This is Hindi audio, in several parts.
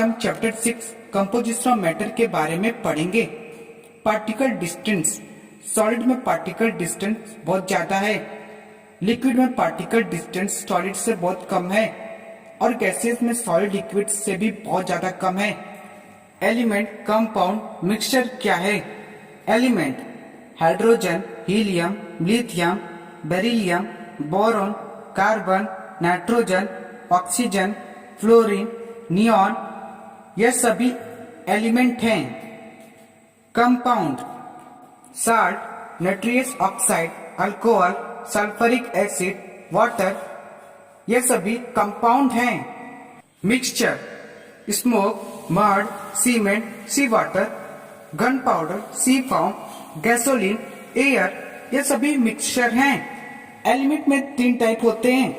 हम चैप्टर 6 कंपोजिशन ऑफ मैटर के बारे में पढ़ेंगे। Particle distance. सॉलिड में पार्टिकल डिस्टेंस बहुत ज्यादा है, लिक्विड में पार्टिकल डिस्टेंस सॉलिड से बहुत कम है और गैसेस में सॉलिड लिक्विड से भी बहुत ज्यादा कम है। एलिमेंट, कंपाउंड, मिक्सचर क्या है? Element hydrogen, helium, lithium, beryllium, boron, carbon, nitrogen, oxygen, fluorine, neon, ये सभी एलिमेंट हैं। Compound salt, nitrous oxide, alcohol, sulphuric acid, water, ये सभी कंपाउंड हैं। मिक्सचर स्मोक, मड, सीमेंट, सी वाटर, गन पाउडर, सी फॉर्म, गैसोलीन, एयर, ये सभी मिक्सचर हैं। एलिमेंट में 3 टाइप होते हैं।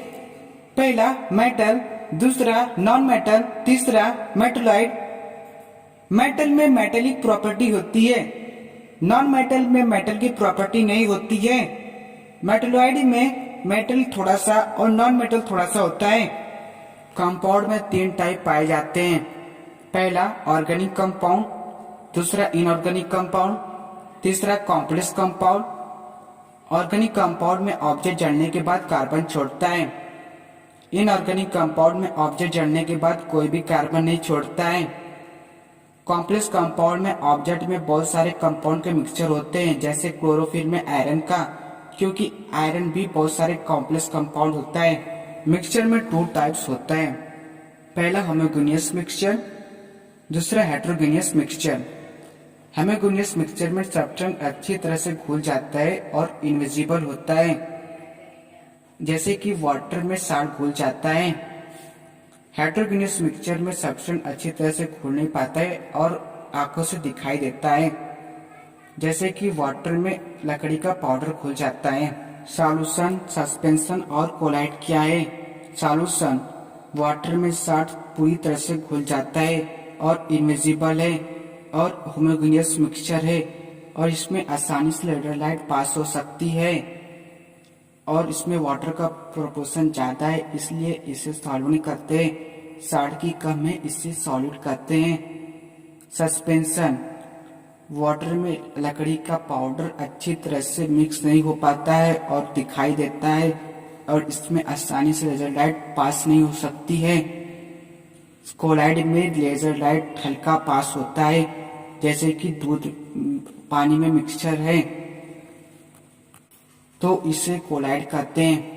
पहला मेटल, दूसरा नॉन मेटल, तीसरा मेटलॉइड। मेटल में मेटेलिक प्रॉपर्टी होती है, नॉन मेटल में मेटल की प्रॉपर्टी नहीं होती है। मेटलॉइड में मेटल थोड़ा सा और नॉन मेटल थोड़ा सा होता है। कंपाउंड में 3 टाइप पाए जाते हैं। पहला ऑर्गेनिक कंपाउंड, दूसरा इनऑर्गेनिक कंपाउंड, तीसरा कॉम्प्लेक्स कंपाउंड। ऑर्गेनिक कंपाउंड में ऑब्जेक्ट जलने के बाद कार्बन छोड़ता है। इनऑर्गेनिक कंपाउंड में ऑब्जेक्ट जलने के बाद कोई भी कार्बन नहीं छोड़ता है। कॉम्प्लेक्स कंपाउंड में ऑब्जेक्ट में बहुत सारे कंपाउंड के मिक्सचर होते हैं, जैसे क्लोरोफिल में आयरन का, क्योंकि आयरन भी बहुत सारे कॉम्प्लेक्स कंपाउंड होता है। मिक्सचर में 2 टाइप्स होता है। पहला होमोजेनियस मिक्सचर, दूसरा हेटेरोजेनियस मिक्सचर। होमोजेनियस मिक्सचर में सब्सटेंस अच्छी तरह से घुल जाता है और इनविजिबल होता है, जैसे कि वाटर में साल्ट घुल जाता है। हेटेरोजेनियस मिक्सचर में सब्सटेंस अच्छी तरह से घुल नहीं पाता है और आंखों से दिखाई देता है, जैसे कि वाटर में लकड़ी का पाउडर घुल जाता है। सॉल्यूशन, सस्पेंशन और कोलाइड क्या है? सॉल्यूशन वाटर में साल्ट पूरी तरह से घुल जाता है और इनविजिबल है और होमोजेनियस मिक्सचर है और इसमें आसानी से इलेक्ट्रोलाइट पास हो सकती है और इसमें वाटर का प्रोपोर्शन ज्यादा है, इसलिए इसे सॉल्व नहीं करते। साल्ट की कम है, इससे सॉलिड करते हैं। सस्पेंशन वाटर में लकड़ी का पाउडर अच्छी तरह से मिक्स नहीं हो पाता है और दिखाई देता है और इसमें आसानी से लेजर लाइट पास नहीं हो सकती है। कोलाइड में लेजर लाइट हल्का पास होता है, जैसे कि दूध पानी में मिक्सचर है, तो इसे कोलाइड कहते हैं।